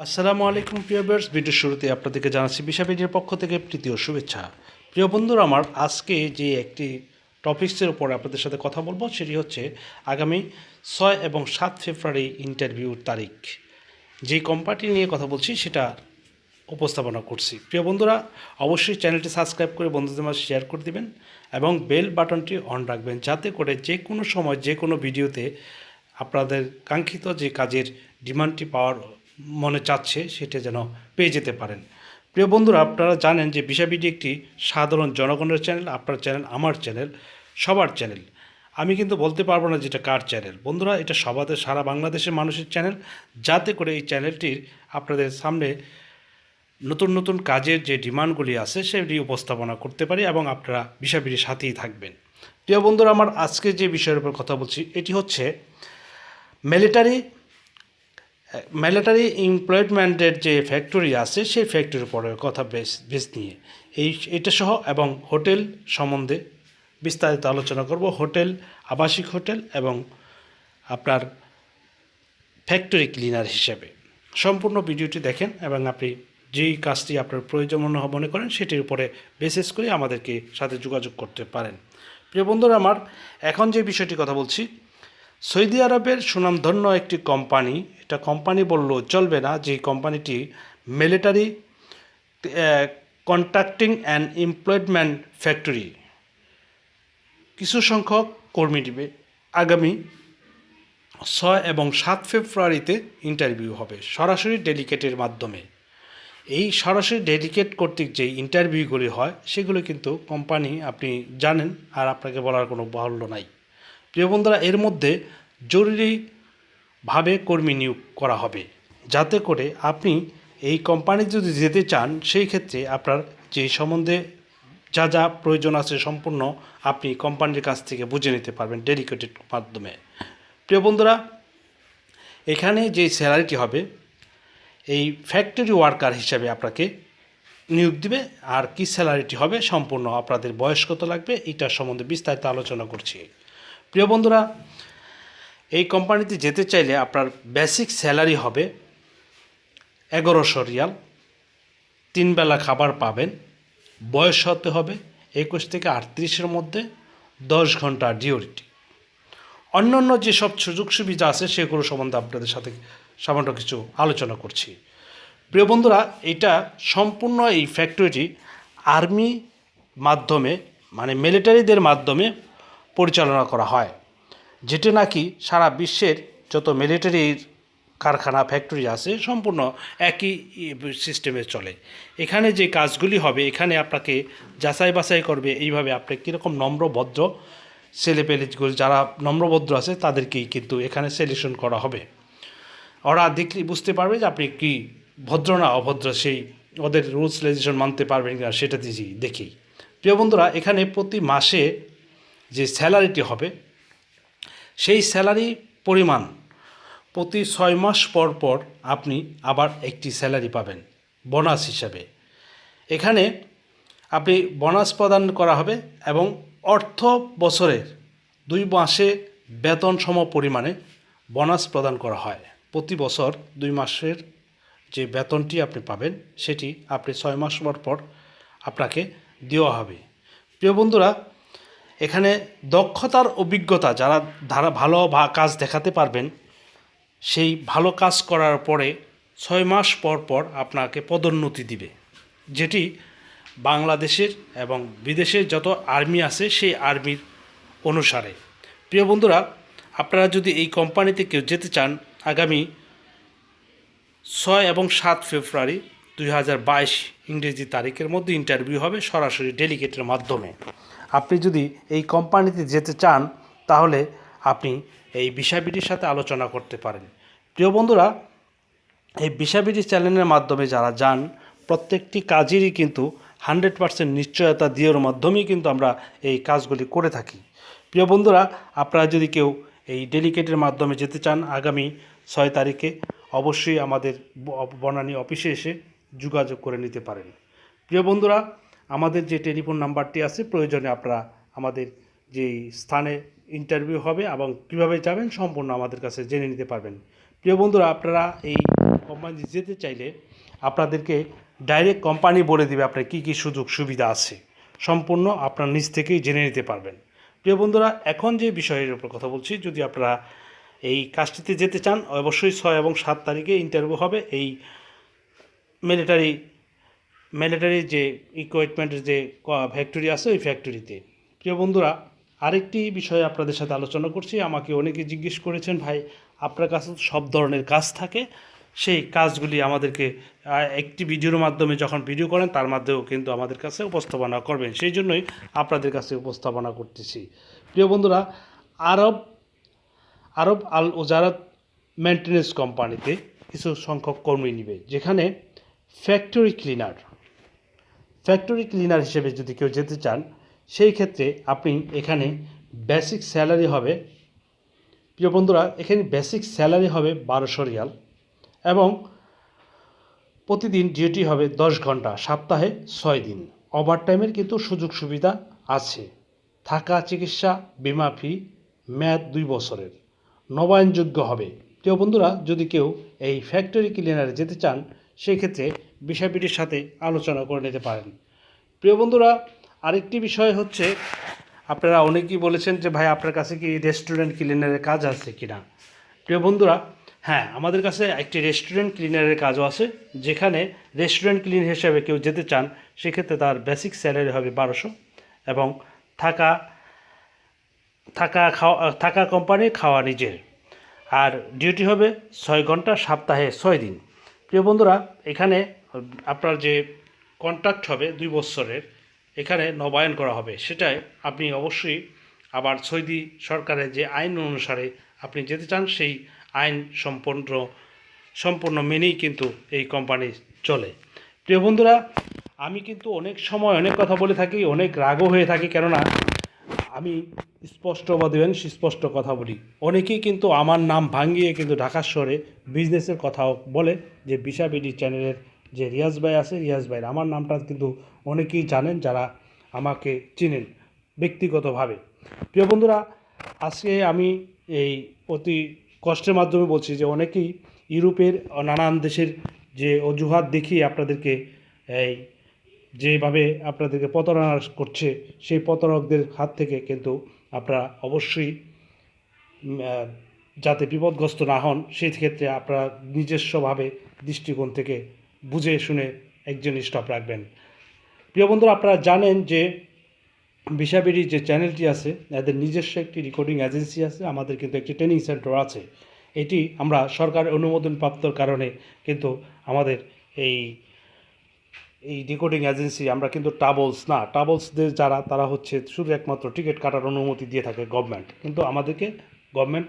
আসসালামু আলাইকুম প্রিয় ভিউয়ার্স, ভিডিওর শুরুতে আপনাদেরকে জানাচ্ছি বিশাপিডির পক্ষ থেকে প্রীতি ও শুভেচ্ছা। প্রিয় বন্ধুরা আমার, আজকে যে একটি টপিক্সের উপর আপনাদের সাথে কথা বলবো সেটি হচ্ছে আগামী 6 এবং 7 ফেব্রুয়ারি ইন্টারভিউর তারিখ। যে কোম্পানি নিয়ে কথা বলছি সেটা উপস্থাপনা করছি। প্রিয় বন্ধুরা, অবশ্যই চ্যানেলটি সাবস্ক্রাইব করে বন্ধুদের মাঝে শেয়ার করে দিবেন এবং বেল বাটনটি অন রাখবেন, যাতে করে যে কোনো সময় যে কোনো ভিডিওতে আপনাদের কাঙ্ক্ষিত যে কাজের ডিমান্ডটি পাওয়ার মনে চাচ্ছে সেটা যেন পেয়ে যেতে পারেন। প্রিয় বন্ধুরা, আপনারা জানেন যে বিশাবিডি একটি সাধারণ জনগণের চ্যানেল। আপনার চ্যানেল, আমার চ্যানেল, সবার চ্যানেল। আমি কিন্তু বলতে পারবো না যেটা কার চ্যানেল। বন্ধুরা, এটা সারা বাংলাদেশের মানুষের চ্যানেল, যাতে করে এই চ্যানেলটির আপনাদের সামনে নতুন নতুন কাজের যে ডিমান্ডগুলি আছে সেটি উপস্থাপনা করতে পারি এবং আপনারা বিশাবিডির সাথেই থাকবেন। প্রিয় বন্ধুরা আমার, আজকে যে বিষয়ের উপর কথা বলছি এটি হচ্ছে মিলিটারি এমপ্লয়মেন্টের যে ফ্যাক্টরি আছে সেই ফ্যাক্টরির উপরে কথা বেশ নিয়ে এটা সহ এবং হোটেল সম্বন্ধে বিস্তারিত আলোচনা করব। হোটেল, আবাসিক হোটেল এবং আপনার ফ্যাক্টরি ক্লিনার হিসেবে সম্পূর্ণ ভিডিওটি দেখেন এবং আপনি যেই কাজটি আপনার প্রয়োজন মনে করেন সেটির উপরে বেসিস করে আমাদেরকে সাথে যোগাযোগ করতে পারেন। প্রিয় বন্ধুরা আমার, এখন যে বিষয়টি কথা বলছি, সৌদি আরবের সুনামধন্য একটি কোম্পানি, এটা কোম্পানি বললেও চলবে না, যে কোম্পানিটি military contracting and employment factory কিছু সংখ্যক কর্মী দিবে। আগামী 6 এবং 7 ফেব্রুয়ারিতে ইন্টারভিউ হবে সরাসরি ডেলিগেটের মাধ্যমে। এই সরাসরি ডেডিকেট কর্তৃক যে ইন্টারভিউগুলি হয় সেগুলো কিন্তু কোম্পানি আপনি জানেন, আর আপনাকে বলার কোনো বাহুল্য নাই। প্রিয় বন্ধুরা, এর মধ্যে জরুরিভাবে কর্মী নিয়োগ করা হবে, যাতে করে আপনি এই কোম্পানি যদি যেতে চান সেই ক্ষেত্রে আপনার যে সম্বন্ধে যা যা প্রয়োজন আছে সম্পূর্ণ আপনি কোম্পানির কাছ থেকে বুঝে নিতে পারবেন ডেডিকেটেড মাধ্যমে। প্রিয় বন্ধুরা, এখানে যে স্যালারিটি হবে এই ফ্যাক্টরি ওয়ার্কার হিসাবে আপনাকে নিয়োগ দিবে। আর কি স্যালারিটি হবে সম্পূর্ণ আপনাদের বয়স কত লাগবে এটার সম্বন্ধে বিস্তারিত আলোচনা করছি। প্রিয় বন্ধুরা, এই কোম্পানিতে যেতে চাইলে আপনার বেসিক স্যালারি হবে 1100 রিয়াল, 3 বেলা খাবার পাবেন, বয়স হতে হবে 21 থেকে 38-এর মধ্যে, 10 ঘন্টা ডিউটি। অন্যান্য যেসব সুযোগ সুবিধা আছে সেগুলো সম্বন্ধে আপনাদের সাথে সামান্য কিছু আলোচনা করছি। প্রিয় বন্ধুরা, এটা সম্পূর্ণ এই ফ্যাক্টরিটি আর্মি মাধ্যমে মানে মিলিটারিদের মাধ্যমে পরিচালনা করা হয়, যেটা নাকি সারা বিশ্বের যত মিলিটারির কারখানা ফ্যাক্টরি আছে সম্পূর্ণ একই সিস্টেমে চলে। এখানে যে কাজগুলি হবে এখানে আপনাকে যাচাই বাছাই করবে এইভাবে আপনি কীরকম নম্রভদ্র ছেলেপেলেগুলি যারা নম্রভদ্র আছে তাদেরকেই কিন্তু এখানে সিলেকশন করা হবে। ওরা দেখলেই বুঝতে পারবে যে আপনি কি ভদ্র না অভদ্র, সেই ওদের রুলস রেগুলেশন মানতে পারবেন কিনা সেটা দেখেই। প্রিয় বন্ধুরা, এখানে প্রতি মাসে যে স্যালারিটি হবে সেই স্যালারি পরিমাণ প্রতি 6 মাস পর পর আপনি আবার একটি স্যালারি পাবেন বোনাস হিসাবে। এখানে আপনি বোনাস প্রদান করা হবে এবং অর্থ বছরের 2 মাসে বেতন সম পরিমাণে বোনাস প্রদান করা হয়। প্রতি বছর 2 মাসের যে বেতনটি আপনি পাবেন সেটি আপনি 6 মাস পর পর আপনাকে দেওয়া হবে। প্রিয় বন্ধুরা, এখানে দক্ষতার অভিজ্ঞতা যারা ভালো কাজ দেখাতে পারবেন, সেই ভালো কাজ করার পরে 6 মাস পর পর আপনাকে পদোন্নতি দিবে, যেটি বাংলাদেশের এবং বিদেশের যত আর্মি আছে সেই আর্মির অনুসারে। প্রিয় বন্ধুরা, আপনারা যদি এই কোম্পানিতে কেউ যেতে চান, আগামী 6 এবং 7 ফেব্রুয়ারি 2022 ইংরেজি তারিখের মধ্যে ইন্টারভিউ হবে সরাসরি ডেলিগেটের মাধ্যমে। আপনি যদি এই কোম্পানিতে যেতে চান তাহলে আপনি এই বিশাবিডির সাথে আলোচনা করতে পারেন। প্রিয় বন্ধুরা, এই বিশাবিডি চ্যানেলের মাধ্যমে যারা যান প্রত্যেকটি কাজেরই কিন্তু 100% নিশ্চয়তা দেওয়ার মাধ্যমেই কিন্তু আমরা এই কাজগুলি করে থাকি। প্রিয় বন্ধুরা, আপনারা যদি কেউ এই ডেলিগেটের মাধ্যমে যেতে চান আগামী 6 তারিখে অবশ্যই আমাদের বনানী অফিসে এসে যোগাযোগ করে নিতে পারেন। প্রিয় বন্ধুরা, আমাদের যে টেলিফোন নাম্বারটি আছে প্রয়োজনে আপনারা আমাদের যেই স্থানে ইন্টারভিউ হবে এবং কীভাবে যাবেন সম্পূর্ণ আমাদের কাছে জেনে নিতে পারবেন। প্রিয় বন্ধুরা, আপনারা এই কোম্পানি যেতে চাইলে আপনাদেরকে ডাইরেক্ট কোম্পানি বলে দেবে আপনার কী কী সুযোগ সুবিধা আছে, সম্পূর্ণ আপনার নিজ থেকেই জেনে নিতে পারবেন। প্রিয় বন্ধুরা, এখন যে বিষয়ের উপর কথা বলছি, যদি আপনারা এই কাজটিতে যেতে চান, অবশ্যই 6 এবং 7 তারিখে ইন্টারভিউ হবে এই মিলিটারি যে ইকুইপমেন্টের যে ফ্যাক্টরি আছে ওই ফ্যাক্টরিতে। প্রিয় বন্ধুরা, আরেকটি বিষয়ে আপনাদের সাথে আলোচনা করছি। আমাকে অনেকে জিজ্ঞেস করেছেন, ভাই আপনার কাছে সব ধরনের কাজ থাকে, সেই কাজগুলি আমাদেরকে একটি ভিডিওর মাধ্যমে যখন ভিডিও করেন তার মাধ্যমেও কিন্তু আমাদের কাছে উপস্থাপনা করবেন, সেই জন্যই আপনাদের কাছে উপস্থাপনা করতেছি। প্রিয় বন্ধুরা, আরব আল ওজারাত মেনটেন্যান্স কোম্পানিতে কিছু সংখ্যক কর্মী নিবে, যেখানে ফ্যাক্টরি ক্লিনার হিসেবে যদি কেউ যেতে চান, সেই ক্ষেত্রে আপনি এখানে বেসিক স্যালারি হবে, প্রিয় বন্ধুরা, এখানে বেসিক স্যালারি হবে 1200 রিয়াল এবং প্রতিদিন ডিউটি হবে 10 ঘন্টা, সপ্তাহে 6 দিন। ওভারটাইমের কিন্তু সুযোগ সুবিধা আছে। থাকা, চিকিৎসা, বিমা ফি, মেয়াদ 2 বছরের, নবায়নযোগ্য হবে। প্রিয় বন্ধুরা, যদি কেউ এই ফ্যাক্টরি ক্লিনারে যেতে চান, সেই ক্ষেত্রে বিষয়টির সাথে আলোচনা করে নিতে পারেন। প্রিয় বন্ধুরা, আরেকটি বিষয় হচ্ছে, আপনারা অনেকেই বলেছেন যে ভাই আপনার কাছে কি রেস্টুরেন্ট ক্লিনারের কাজ আছে কিনা। প্রিয় বন্ধুরা, হ্যাঁ, আমাদের কাছে একটি রেস্টুরেন্ট ক্লিনারের কাজও আছে, যেখানে রেস্টুরেন্ট ক্লিনার হিসেবে কেউ যেতে চান, সেক্ষেত্রে তার বেসিক স্যালারি হবে 1200 এবং থাকা কোম্পানি, খাওয়া নিজের, আর ডিউটি হবে 6 ঘন্টা, সপ্তাহে 6 দিন। প্রিয় বন্ধুরা, এখানে আপনার যে কন্ট্রাক্ট হবে 2 বছরের, এখানে নবায়ন করা হবে, সেটাই আপনি অবশ্যই আবার সৌদি সরকারের যে আইন অনুসারে আপনি যেতে চান, সেই আইন সম্পূর্ণ মেনেই কিন্তু এই কোম্পানি চলে। প্রিয় বন্ধুরা, আমি কিন্তু অনেক সময় অনেক কথা বলে থাকি, অনেক রাগও হয়ে থাকি, কেননা আমি স্পষ্ট বা দেবেন সুস্পষ্ট কথা বলি। অনেকেই কিন্তু আমার নাম ভাঙিয়ে কিন্তু ঢাকা শহরে বিজনেসের কথাও বলে, যে বিশাবিডি চ্যানেলের যে রিয়াজ ভাই আছে, রিয়াজ ভাইয়ের আমার নামটা কিন্তু অনেকেই জানেন, যারা আমাকে চিনেন ব্যক্তিগতভাবে। প্রিয় বন্ধুরা, আজকে আমি এই অতি কষ্টের মাধ্যমে বলছি যে অনেকেই ইউরোপের নানান দেশের যে অজুহাত দেখিয়ে আপনাদেরকে এই যেভাবে আপনাদেরকে প্রতারণা করছে, সেই প্রতারকদের হাত থেকে কিন্তু আপনারা অবশ্যই যাতে বিপদগ্রস্ত না হন, সেই ক্ষেত্রে আপনারা নিজস্বভাবে দৃষ্টিকোণ থেকে বুঝে শুনে একজন স্টপ রাখবেন। প্রিয় বন্ধুরা, আপনারা জানেন যে বিশাবিডি যে চ্যানেলটি আছে, এদের নিজস্ব একটি রেকর্ডিং এজেন্সি আছে, আমাদের কিন্তু একটি ট্রেনিং সেন্টার আছে। এটি আমরা সরকার অনুমোদন প্রাপ্তর কারণে কিন্তু আমাদের এই রেকর্ডিং এজেন্সি, আমরা কিন্তু ট্রাভেলসদের যারা, তারা হচ্ছে শুধু একমাত্র টিকিট কাটার অনুমতি দিয়ে থাকে গভর্নমেন্ট, কিন্তু আমাদেরকে গভর্নমেন্ট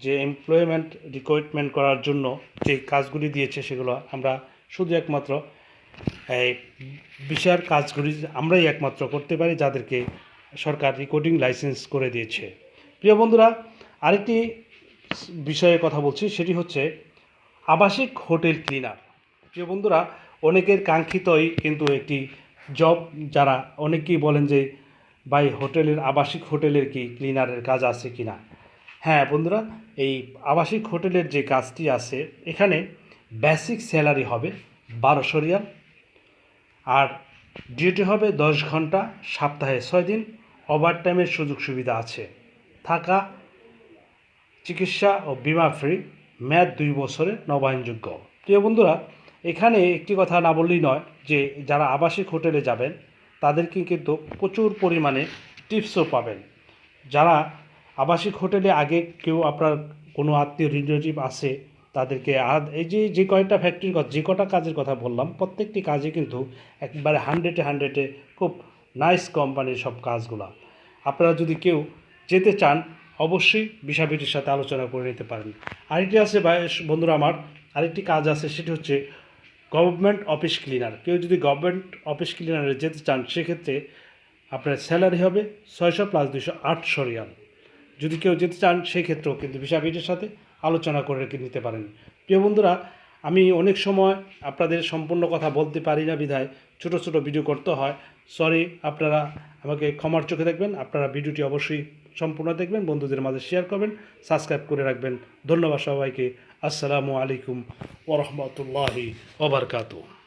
যে এমপ্লয়মেন্ট রিক্রুটমেন্ট করার জন্য যে কাজগুলি দিয়েছে, সেগুলো আমরা শুধু একমাত্র এই ভিসার কাজগুলি আমরাই একমাত্র করতে পারি, যাদেরকে সরকার রেকর্ডিং লাইসেন্স করে দিয়েছে। প্রিয় বন্ধুরা, আরেকটি বিষয়ে কথা বলছি, সেটি হচ্ছে আবাসিক হোটেল ক্লিনার। প্রিয় বন্ধুরা, অনেকের কাঙ্ক্ষিতই কিন্তু একটি জব, যারা অনেকেই বলেন যে ভাই আবাসিক হোটেলের কি ক্লিনারের কাজ আছে কি না। হ্যাঁ বন্ধুরা, এই আবাসিক হোটেলের যে কাজটি আছে, এখানে বেসিক স্যালারি হবে 1200 রিয়াল, আর ডিউটি হবে 10 ঘন্টা, সপ্তাহে 6 দিন, ওভারটাইমের সুযোগ সুবিধা আছে। থাকা, চিকিৎসা ও বিমা ফ্রি, মেয়াদ 2 বছরের, নবায়নযোগ্য। প্রিয় বন্ধুরা, এখানে একটি কথা না বললেই নয়, যে যারা আবাসিক হোটেলে যাবেন তাদেরকে কিন্তু প্রচুর পরিমাণে টিপসও পাবেন। যারা আবাসিক হোটেলে আগে কেউ আপনার কোনো আত্মীয় রিলেটিভ আছে, তাদেরকে এই যে কয়েকটা ফ্যাক্টরির কথা, যে কটা কাজের কথা বললাম, প্রত্যেকটি কাজে কিন্তু একবারে 100-এ খুব নাইস কোম্পানির সব কাজগুলো। আপনারা যদি কেউ যেতে চান, অবশ্যই বিষয়টির সাথে আলোচনা করে নিতে পারেন। আরেকটি আছে বন্ধুরা, আমার আরেকটি কাজ আছে, সেটি হচ্ছে গভর্নমেন্ট অফিস ক্লিনার। কেউ যদি গভর্নমেন্ট অফিস ক্লিনারে যেতে চান, সেক্ষেত্রে আপনার স্যালারি হবে 600 + 200, 800 রিয়াল। যদি কেউ যেতে চান, সেক্ষেত্রেও কিন্তু বিষয়টির সাথে আলোচনা করে নিতে পারেন। প্রিয় বন্ধুরা, আমি অনেক সময় আপনাদের সম্পূর্ণ কথা বলতে পারি না, বিধায় ছোট ছোট ভিডিও করতে হয়। সরি, আপনারা আমাকে ক্ষমার চোখে দেখবেন। আপনারা ভিডিওটি অবশ্যই সম্পূর্ণ দেখবেন, বন্ধুদের মাঝে শেয়ার করবেন, সাবস্ক্রাইব করে রাখবেন। ধন্যবাদ সবাইকে। আসসালামু আলাইকুম ওয়া রাহমাতুল্লাহি ওয়া বারাকাতুহু।